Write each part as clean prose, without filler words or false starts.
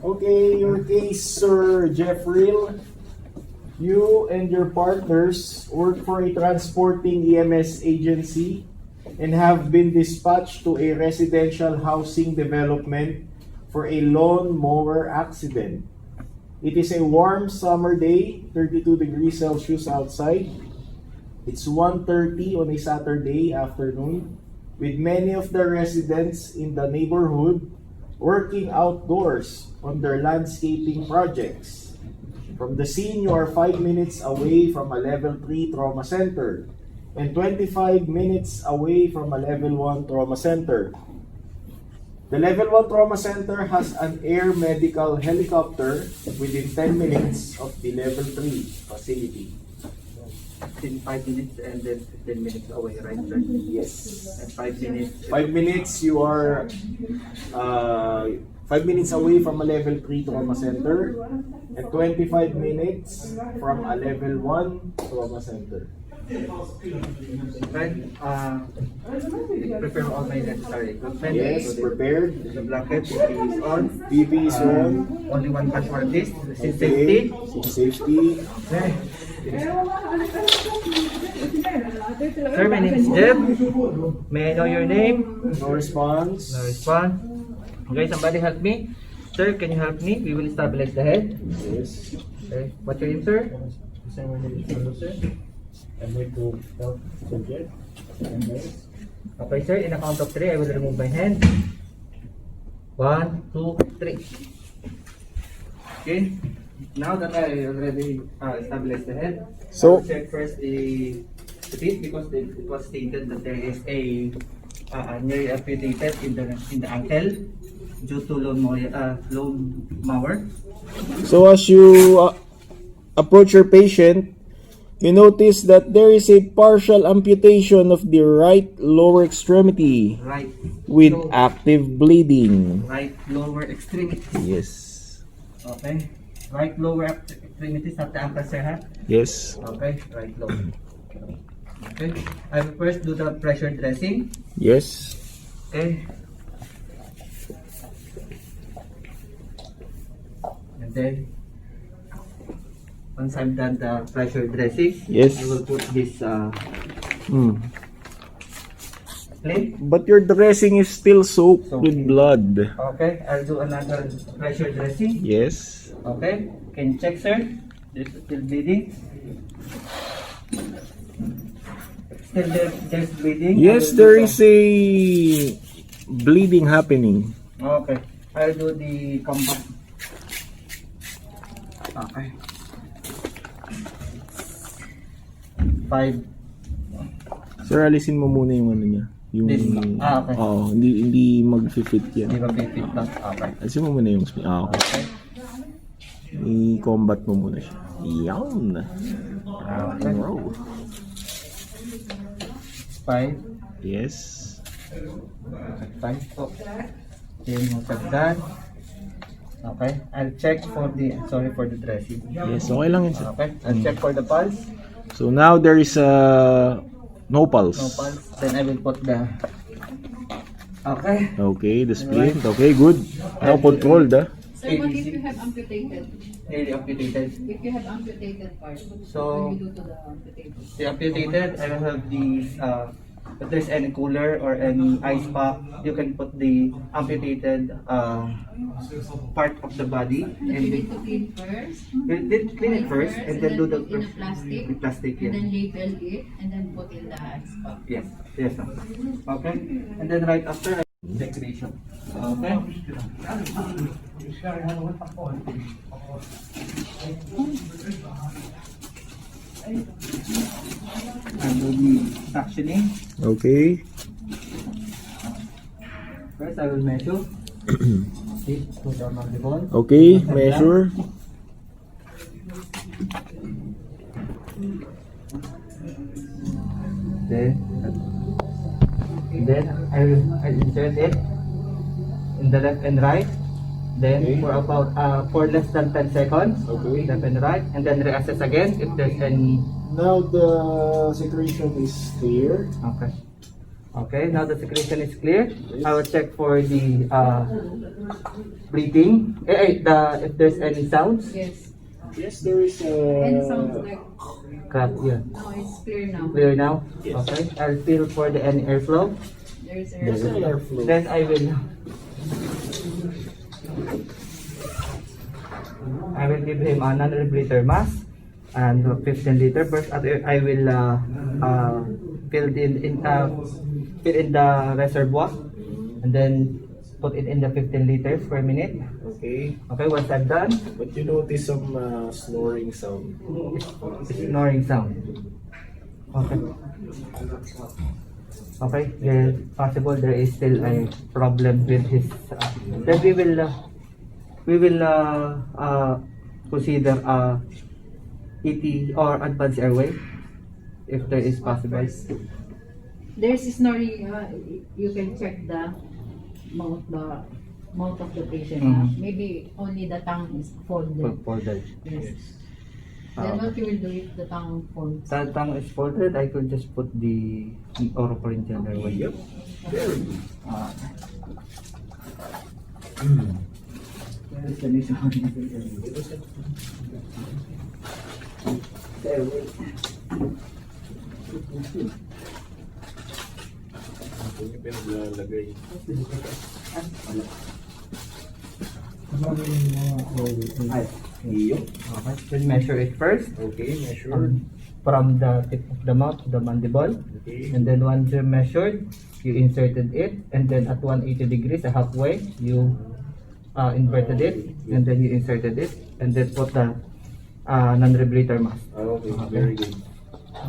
Okay, your case, Sir Jeffrey. You and your partners work for a transporting EMS agency and have been dispatched to a residential housing development for a lawn mower accident. It is a warm summer day, 32 degrees Celsius outside. It's 1:30 on a Saturday afternoon, with many of the residents in the neighborhood working outdoors on their landscaping projects. From the scene, you are 5 minutes away from a level 3 trauma center and 25 minutes away from a level 1 trauma center. The level 1 trauma center has an air medical helicopter within 10 minutes of the level 3 facility. In 5 minutes and then 15 minutes away, right? Yes. And 5 minutes. 5 minutes, you are 5 minutes away from a level 3 trauma center and 25 minutes from a level 1 trauma center. Right? Prepare all my necessary equipment. Yes, So prepared. the blanket is on. PP is on. Only one password list. This is Okay. safety. Safety. Okay. Sir, my name is Jeb. May I know your name? No response. No response. Okay, somebody help me. Sir, can you help me? We will stabilize the head. Yes. Okay. What's your name, sir? Sir, my name is Sir. I'm going to help subject. Okay, sir. In a count of 3, I will remove my hand. 1, 2, 3. Okay. Now that I already established the head, I So- will check first the feet because it was stated that there is a nearly amputated in the ankle due to lawn mower. So as you approach your patient, you notice that there is a partial amputation of the right lower extremity Right. with So, active bleeding. right lower extremity. Yes. Okay. Right lower extremities at the ankle, sir, ha? Yes. Okay. Right lower. Okay. I will first do the pressure dressing. Yes. Okay. And then, once I've done the pressure dressing, Yes. I will put this plate. But your dressing is still soaked with blood. Okay, I'll do another pressure dressing. Yes. Okay, can you check, sir? This is still bleeding. Still there's bleeding. Yes, there is a bleeding happening. Okay, I'll do the combat. Okay. 5. Sir, alisin mo muna yung ano niya. Yung, This? Okay. Oo, hindi mag-fit yan. Di ba fit lang? Okay. Alisin mo muna yung okay. Okay. I-combat mo muna siya. Yan. Okay. Wow. 5. Yes. 5 po. Then once I've done, okay, I'll check for the, sorry for the dressing. Yes, okay lang yun, sir. Okay, I'll check for the pulse. So now there is no pulse. No pulse. Then I will put the, okay, Okay, the splint. Okay, good. Now controlled, ah. Sir, what if you have amputated? nearly amputated. If you have amputated part, So, what do you do to the amputated? The amputated, I will have these, if there's any cooler or any ice pack, you can put the amputated part of the body. That you need to clean first. Clean it first and then do the put in a plastic. with plastic, And then yeah. label it and then put in the ice pack. Yes, yes, ma'am. Okay, and then right after, decoration. Okay. And do the suctioning. Okay. First, I will measure. Okay, put down on the ball. Okay, measure. Then I'll insert it in the left and right. Then Okay. for about for less than 10 seconds, Okay. left and right, and then reassess again if there's any. Now the situation is clear. Okay. Okay, now the secretion is clear. I will check for the breathing. If there's any sounds. Yes. Yes, there is And sounds like, Crap, yeah. no, it's clear now. Clear now? Yes. Okay, I'll feel for the any airflow. There's There's an air. airflow. Then I will give him a non-rebreather mask and 15 liter burst. I will fill in the reservoir and then put it in the 15 liters per minute. Okay. Okay, once I'm done, But you notice some snoring sound. snoring sound. Okay. Okay, then possible there is still a problem with his. Then we will consider ET or advanced airway if there is possible. There's snoring, you can check the mouth of the patient. Mhm. Maybe only the tongue is folded. For that. Yes. Then what you will do if the tongue folds? The tongue is folded, I could just put the oropharyngeal airway. Yep. Very good. Ito yung pinaglalagay. Iyo. Okay, we'll measure it first. Okay, measure. From the tip of the mouth to the mandible. Okay. And then once you measured, you inserted it, and then at 180 degrees, halfway, you inverted it, and then you inserted it, and then put the non-rebreather mask. Okay, very good.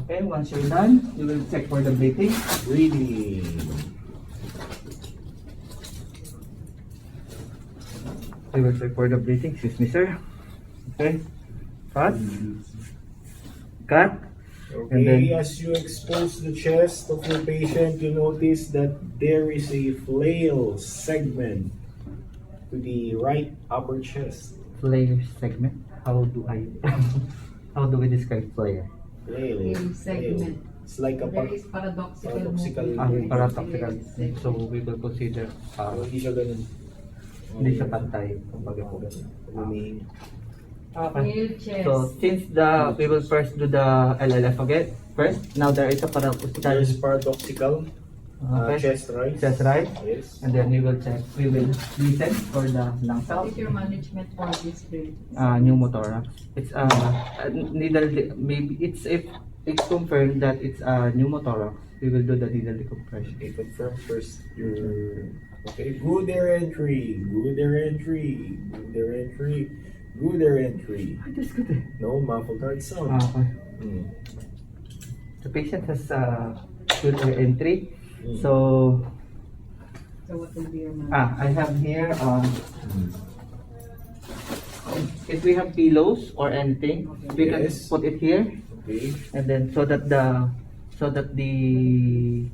Okay, once you're done, you will check for the breathing. Breathing. You will check for the breathing. Excuse me, sir. Okay. Cut. Cut. And then, Okay, as you expose the chest of your patient, you notice that there is a flail segment to the right upper chest. flare segment. How do I? How do we describe flare? Flail. Yung segment. It's like a There is paradoxical Paradoxical. movement. Paradoxical. So we will consider hindi siya ganun. hindi siya pantay. Kumbaga po. Humihinga. Okay. Male chest. So since we will first do the LLF again. First, now there is a paradoxical. There is paradoxical chest right. Chest right. Yes. And then we will check. We will listen for the lung What sound. is your management for this breed? Pneumothorax. It's needle. Maybe it's if it's confirmed that it's pneumothorax. We will do the needle decompression. Okay, confirm first your okay. Good air entry. Good air entry. Good air entry. Good air entry. That's good. No muffled heart sound. Okay. Hmm. The patient has good air entry. Mm. So So what will be your management? I have here if we have pillows or anything, we can Yes. put it here, Okay. and then so that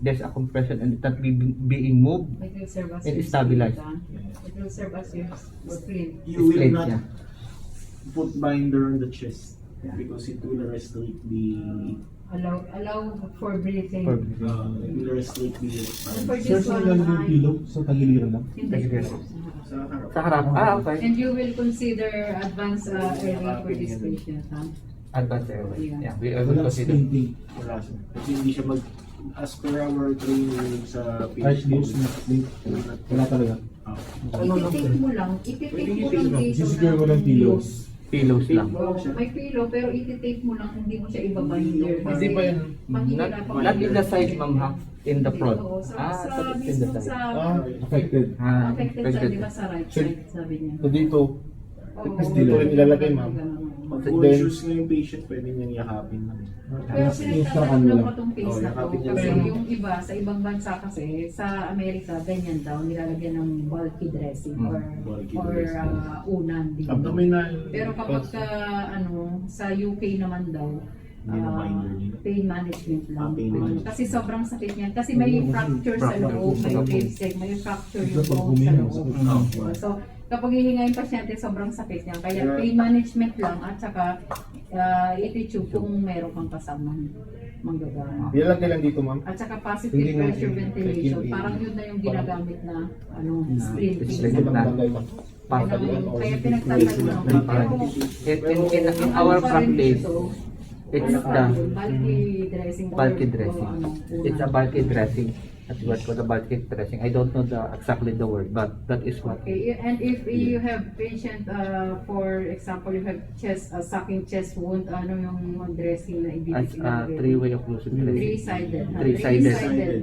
there's a compression and it not being moved. It will serve as It your is stabilized. splint, It will serve as your splint. You will Split, not yeah. put binder on the chest because it will restrict the Allow for breathing. it will restrict the And for Sir, this saan one, lang yung pillow? Sa tagiliran lang? hindi. Tagiliran. sa harap. Sa harap. Okay. And you will consider advanced airway for this patient, huh? Advanced airway. Yeah. Yeah, we will Wala consider. splinting. Wala siya. Kasi hindi siya as per our training sa Right nose, PHTLS. not splint. Wala talaga. Iti-take mo lang. Iti-take mo lang dito This girl walang pillow. Pillows lang. Oh, may pillow pero iti-take mo lang, hindi mo siya ibabinder. Hindi pa yan. Not in the side, ma'am, ha? In the front. Oo, sa so it's in mismo the side. sa Affected. affected sa, di ba, sa right side, sabi niya. So dito, Oo, dito rin ilalagay, ma'am. ganun. Pag conscious na yung patient, pwede niyang yakapin lang. Pero pinagtatanong lang pa itong case na to. yakapin niya Kasi lang. yung iba, sa ibang bansa kasi, sa Amerika, ganyan daw, nilalagyan ng bulky dressing or Bulky or dressing. unan dito. Abdominal. Pero kapag sa UK naman daw, Hindi na binder nila. pain management lang. Pain management. Kasi sobrang sakit niyan. Kasi may fracture sa loob, may basic, may fracture yung Kapag bone sa huminga, loob. sakit. So, kapag hihinga yung pasyente, sobrang sakit niyan. Kaya Yeah. pain management lang at saka iti-tube kung meron kang kasama. manggagana. Ilan kailan dito, ma'am? At saka positive Hindi na- pressure ventilation, parang yun na yung ginagamit na splinting. splinting na. Kaya pinagtatayo ng In our practice, it's the bulky dressing. bulky dressing. It's a bulky dressing. That's what called the bulky dressing. I don't know exactly the word, but that is what. Okay, and if you have patient, for example, you have sucking chest wound, ano yung dressing na As ibibigay? a three-way occlusive dressing. Three-sided.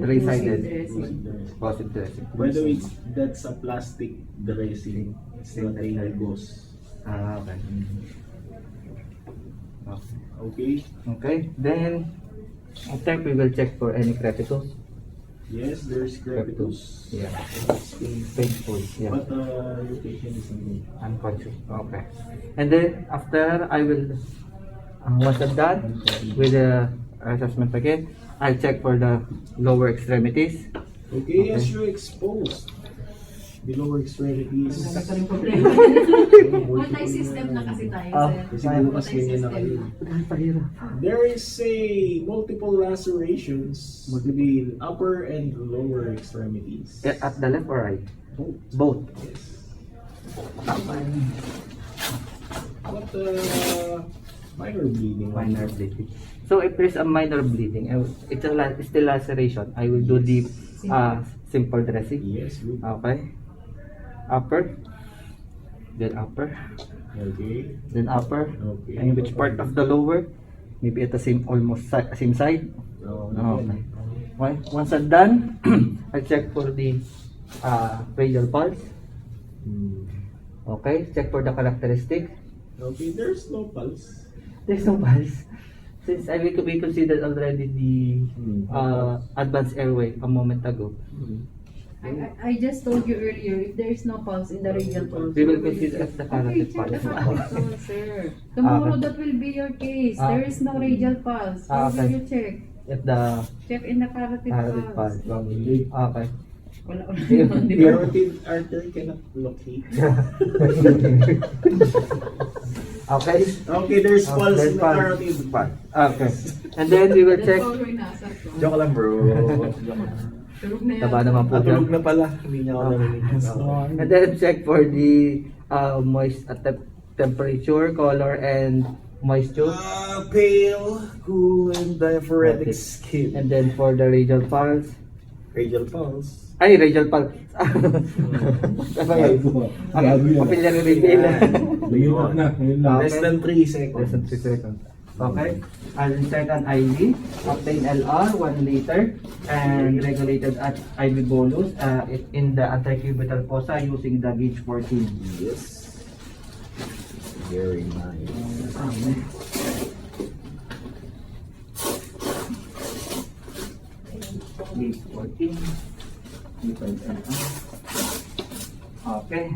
Three-sided occlusive dressing. Positive dressing. By the way, that's a plastic dressing. It's not a gauze. Okay. Okay? Okay. Then after we will check for any crepitus. Yes, there's crepitus. Yeah. It's Painful. Yeah. But your patient is Unconscious. Okay. And then after I will once I'm done with the assessment again, I'll check for the lower extremities. Okay, as you exposed the lower extremities. Ito rin problema. Multi-system na kasi tayo, sir. Kasi bukas ganyan na kayo. There is a multiple lacerations to the upper and lower extremities. At the left or right? Both. Yes. But minor bleeding. Minor bleeding. So if there's a minor bleeding, it's still laceration, I will do the simple dressing. Yes, good. Okay. Upper. Then upper. Okay. Then upper. Okay. And which part of the lower? Maybe at the same same side. Okay. Once I'm done, I'll check for the radial pulse. Okay. Check for the characteristic. Okay, there's no pulse. There's no pulse. Since we considered already the advanced airway a moment ago, I just told you earlier, if there is no pulse in the radial pulse, we will consider as the okay, carotid check the pulse. carotid pulse, sir. Tomorrow that will be your case. There is no radial pulse. Where will Okay. you check? At the Check in the carotid carotid pulse. pulse. Okay. Wala. The carotid artery cannot locate. Okay. Okay, there's pulse There's in the carotid. pulse. Okay. And then we will check. That's all we're nasa ko. Joke lang, bro. Tulog na yan. Taba naman po Tulog dyan. na pala. Hindi niya ako narinig. And then check for the temperature, color, and moisture. Pale, cool, and diaphoretic Okay. skin. And then for the radial pulse. Radial pulse. Ay, radial pulse. Ano yun? Kapilya rin radial. Yun na. Less than 3 seconds. Less than 3 seconds. Okay. I'll check an IV, obtain LR 1 liter, and regulated at IV bolus in the antecubital fossa using the gauge 14. Yes. Very nice. Gauge 14. Okay.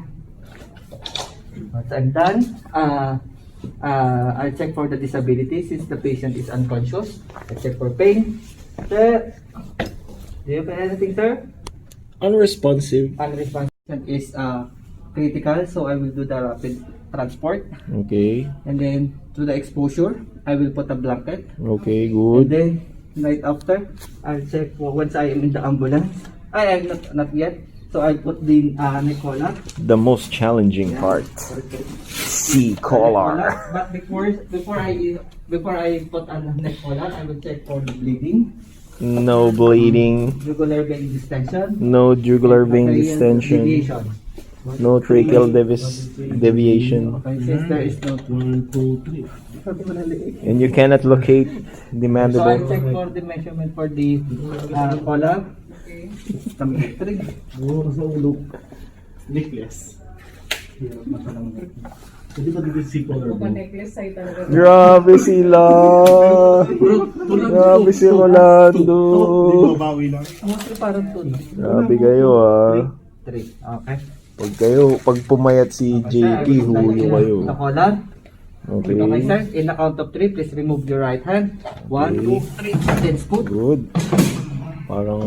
Once I'm done, I'll check for the disability since the patient is unconscious. I'll check for pain. Sir, do you have anything, sir? Unresponsive. Unresponsive is critical, so I will do the rapid transport. Okay. And then, to the exposure, I will put a blanket. Okay, And then, right after, I'll check for once I am in the ambulance. I'm not yet. So I'll put the neck collar. The most challenging part. C collar. But before I put on neck collar, I will check for the bleeding, No bleeding. jugular vein distension, No jugular vein arterial distension. deviation. No tracheal deviation. Okay, since there is no 1, 2, 3. And you cannot locate the So I'll mandible. check for the measurement for the collar. Okay. 3. Oo, sa ulo. Necklace. Hindi ba dito si color Kung mo? necklace sa'yo talaga. Grabe sila! Grabe si Rolando! Di ba bawi lang? Parang 2, no? Grabe kayo ah. 3. Okay. Pag pumayat si JP, huyo kayo. The collar. Okay, Okay. sir. In the count of 3, please remove your right hand. 1, 2, 3. Then scoot. Good. Parang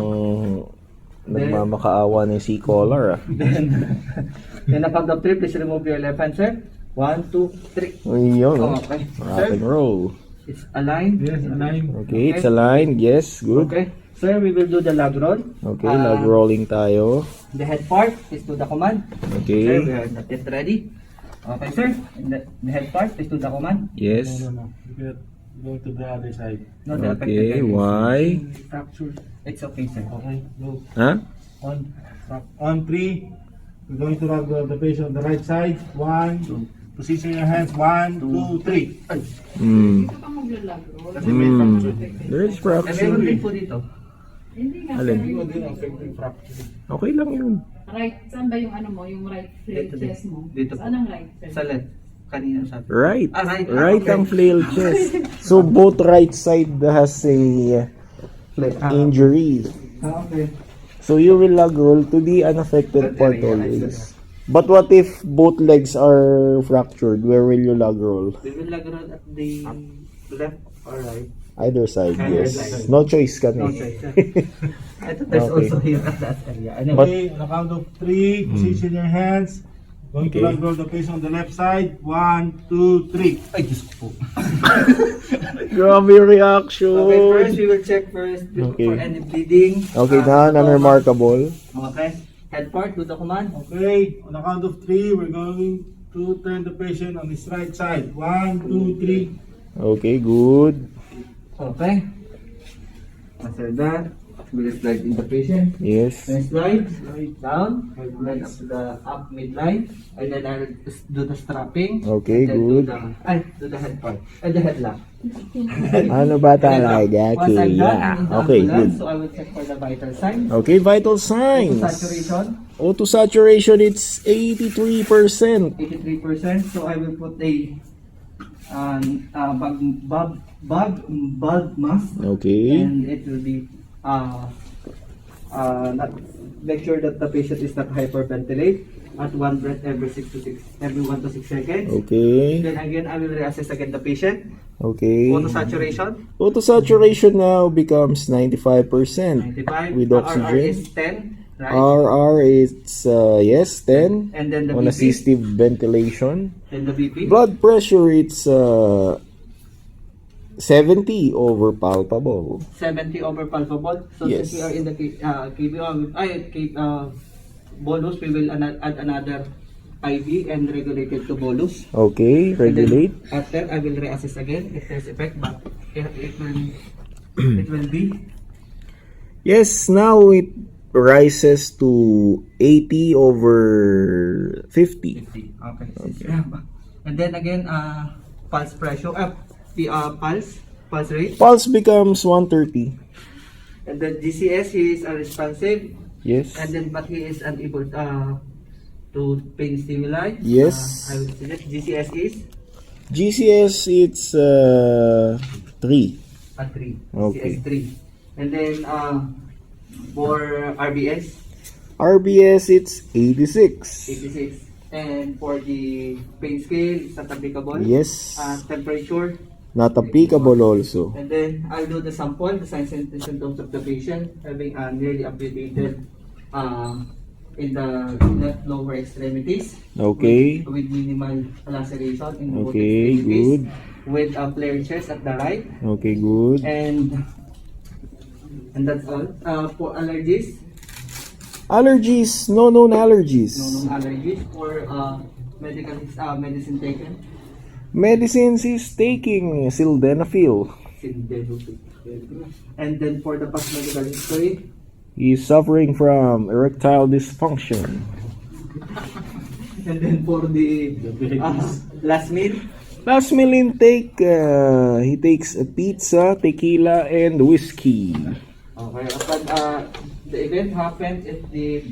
nagmamakaawa ng C collar ah. Then, in the count of 3, please remove your left hand, sir. 1, 2, 3. Ayun. Okay. Rock and roll. It's aligned. Yes, align. Okay, it's aligned. Yes, good. Okay. Sir, we will do the lag roll. Okay, log rolling tayo. The head part is to the command. Sir, Okay. we are not yet ready. Okay, sir. And the head part is to the command. Yes. No. We're going to the other side. No, the affected Okay, leg. why? Fracture. It's okay, sir. Okay, go. Huh? On 3, we're going to rub the patient on the right side. 1, 2. Position your hands. 1, 2, 3. Hmm. Dito ka maglalagro. Kasi may fracture. There is Eh, meron fracture. din po dito. Hindi nga. Alin? pero Hindi yung- affecting fracture. Okay lang yun. Right, saan ba yung ano mo, yung right flail Dito din. chest mo? Dito po. Saan ang right side? Sa left. Kanina sa Right. Ah, right. Right Okay. ang flail chest. So both right side has a injury. Okay. So you will log roll to the unaffected That part area, always. But what if both legs are fractured? Where will you log roll? We will lag roll at the left or right. Either side, Either yes. side. No choice kami. No choice, sir. I thought there's Okay. also here at that area. Anyway. But- Okay, on the count of 3, position your hands. Going Okay. to rub roll the patient on the left side. 1, 2, 3. Ay, Diyos ko po. Grabe yung reaction. Okay, first we will check first Okay. for any bleeding. Okay, non-remarkable. Okay. Head part, do the command. Okay, on the count of 3, we're going to turn the patient on his right side. 1, 2, 3. Okay, good. Okay. After that, we will slide in the patient. Yes. Then slide down, then up to the up midline, and then I will do the strapping. Okay, and then good. Do the head part, and the headlock. Ano ba talaga? Once I'm done, Yeah. I'm in the Okay, ambulance, good. so I will check for the vital signs. Okay, vital Auto signs. saturation, Auto saturation, it's 83%. 83%. So I will put a bulb mask, Okay. and it will be not, make sure that the patient is not hyperventilate at one breath every 1 to 6 seconds. Okay. Then again, I will reassess again the patient. Okay. Auto saturation, Auto saturation now becomes 95% 95. with RR oxygen. is 10, right? RR it's yes 10 And then the on BP. assistive ventilation. Then the BP. Blood pressure it's 70 over palpable. 70 over palpable. So Yes. since we are in the bolus, we will add another IV and regulate it to bolus. Okay, And then regulate. after, I will reassess again if there's effect, but it will be Yes, now it rises to 80 over 50. 50. Okay. And then again, pulse pressure, pulse rate, Pulse becomes 130. and then GCS, he is unresponsive, Yes. and then but he is unable to pain stimuli. Yes. I will suggest GCS is GCS it's 3. a 3. Okay. GCS 3. And then for RBS, RBS it's 86. 86. And for the pain scale, it's not applicable. Yes. Temperature. Not applicable also. And then I'll do the sample, the signs and symptoms of the patient having nearly amputated in the left lower extremities. Okay. With minimal laceration in both Okay, extremities. good. With a flared chest at the right. Okay, good. And that's all. For allergies, Allergies, no known allergies. no known allergies. For medicine taken, Medicines is taking sildenafil. and then for the past medical history, He's suffering from erectile dysfunction. and then for the last meal, Last meal intake, he takes a pizza, tequila, and whiskey. okay. But the event happened at the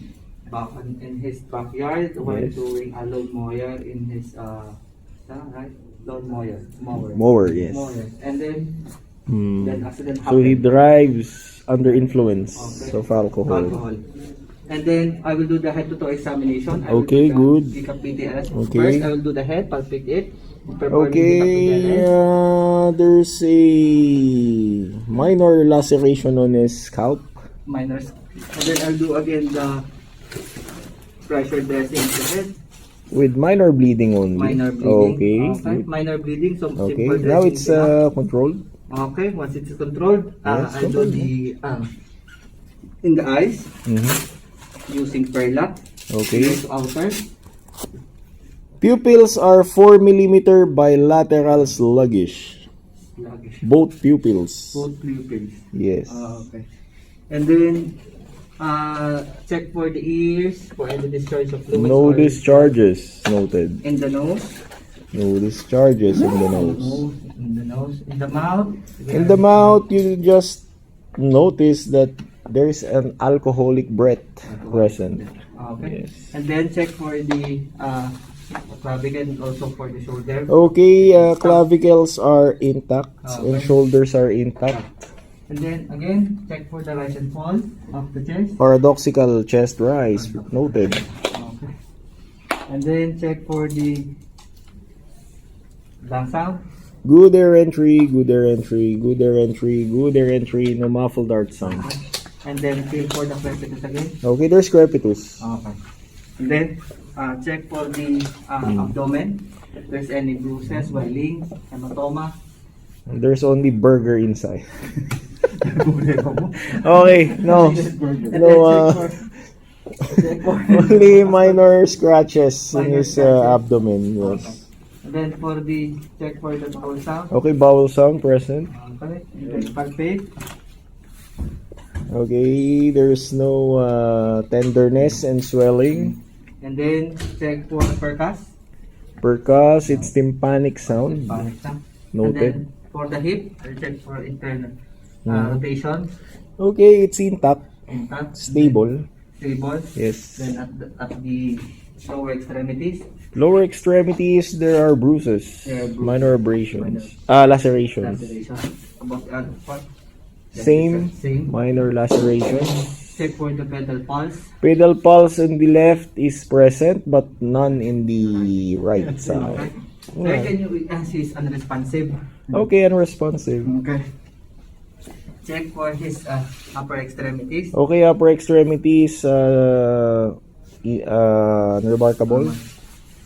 in his backyard while Yes. doing a lawn mower in his right, lawn mower. Mower, yes. Mower. And then Hmm. accident So he happened. drives under influence Okay. of alcohol. And then I will do the head-to-toe examination. I will Okay, do the good. PHTLS. Okay. First, I will do the head, palpate it. perform the Okay, PHTLS. there's a minor laceration on his scalp. Minors. And then I'll do again the pressure dressing of the head. With minor bleeding only. Minor bleeding. Okay. Okay. Minor bleeding. So Okay. simple Now dressing it's is enough. controlled. Okay. Once it's controlled, Yes, I'll do controlled. the in the eyes Mhm. using Twareat. Okay. To outer. Pupils are 4 millimeter bilateral sluggish. Sluggish. Both pupils. Both pupils. Yes. Okay. And then check for the ears for any discharge of fluids. No or discharges noted. in the nose. No discharges in the nose. In the nose. In the mouth. In the mouth, you just notice that there is an alcoholic breath present. Okay. Yes. And then check for the clavicle and also for the shoulder. Okay, clavicles are intact and Okay. shoulders are intact. And then again, check for the rise and fall of the chest. Paradoxical chest rise noted. Okay. And then check for the lung sound. Good air entry, good air entry, good air entry, good air entry, no muffled dart sound. And then feel for the crepitus again. Okay, there's crepitus. Okay. And then check for the abdomen. If there's any bruises, swelling, hematoma. There's only burger inside. Okay, no. And No, check for only minor scratches in Minor his scratches. abdomen. Yes. And then for the check for the bowel sound. Okay, bowel sound present. Okay. And then palpate. Okay, there's no tenderness and swelling. And then check for percuss. Percuss, it's tympanic sound. Panic sound. And Noted. then for the hip, I'll check for internal Mhm. rotation. Okay, it's intact, Intact. stable. Stable. Yes. Then at the lower extremities. Lower extremities, there are bruises, There are bruises. minor abrasions, lacerations. Laceration. About the other part. Same, Same. minor lacerations. Check for the pedal pulse. Pedal pulse on the left is present, but none in the right Okay. side. Where can you he is unresponsive? Okay, unresponsive. Okay. Check for his upper extremities. Okay, upper extremities, unremarkable.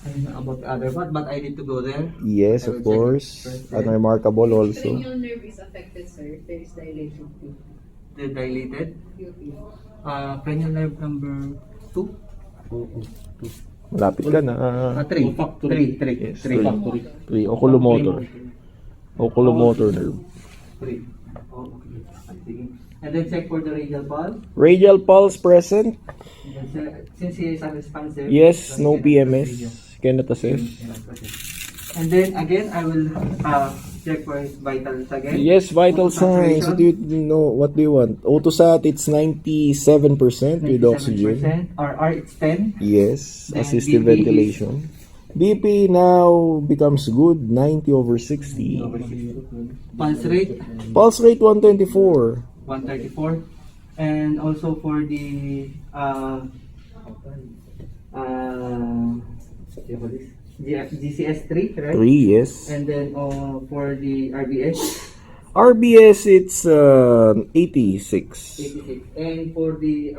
And about the other part, but I need to go there. Yes, I will of check it course. first. Unremarkable also. Cranial nerve is affected, sir. There is dilation too. The dilated. Pupil. Cranial nerve number 2. Malapit ka na. 3. Factory. 3. Yes, 3. Factory. 3. Oculomotor. Oculomotor nerve. 3. Oh, okay. Sige. And then check for the radial pulse. Radial pulse present. And then since he is unresponsive. Yes, so no he cannot PMS. proceed. Cannot assess. And then again, I will check for his vitals again. Yes, vital signs. Saturation. What do you know? What do you want? Autosat, it's 97% with oxygen. 97%, or it's 10. Yes, Then assisted BP is- ventilation. BP now becomes good, 90/60. Pulse rate, Pulse rate 124. 134. And also for the GCS3, right? 3, yes. And then for the RBS, RBS, it's 86. 86. And for the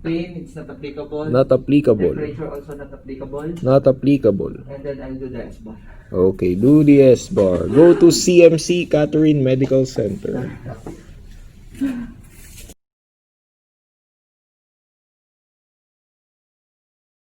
pain, it's not applicable. Not applicable. Temperature also not applicable. Not applicable. And then I'll do the S-bar. Okay, do the S bar. Go to CMC Catherine Medical Center.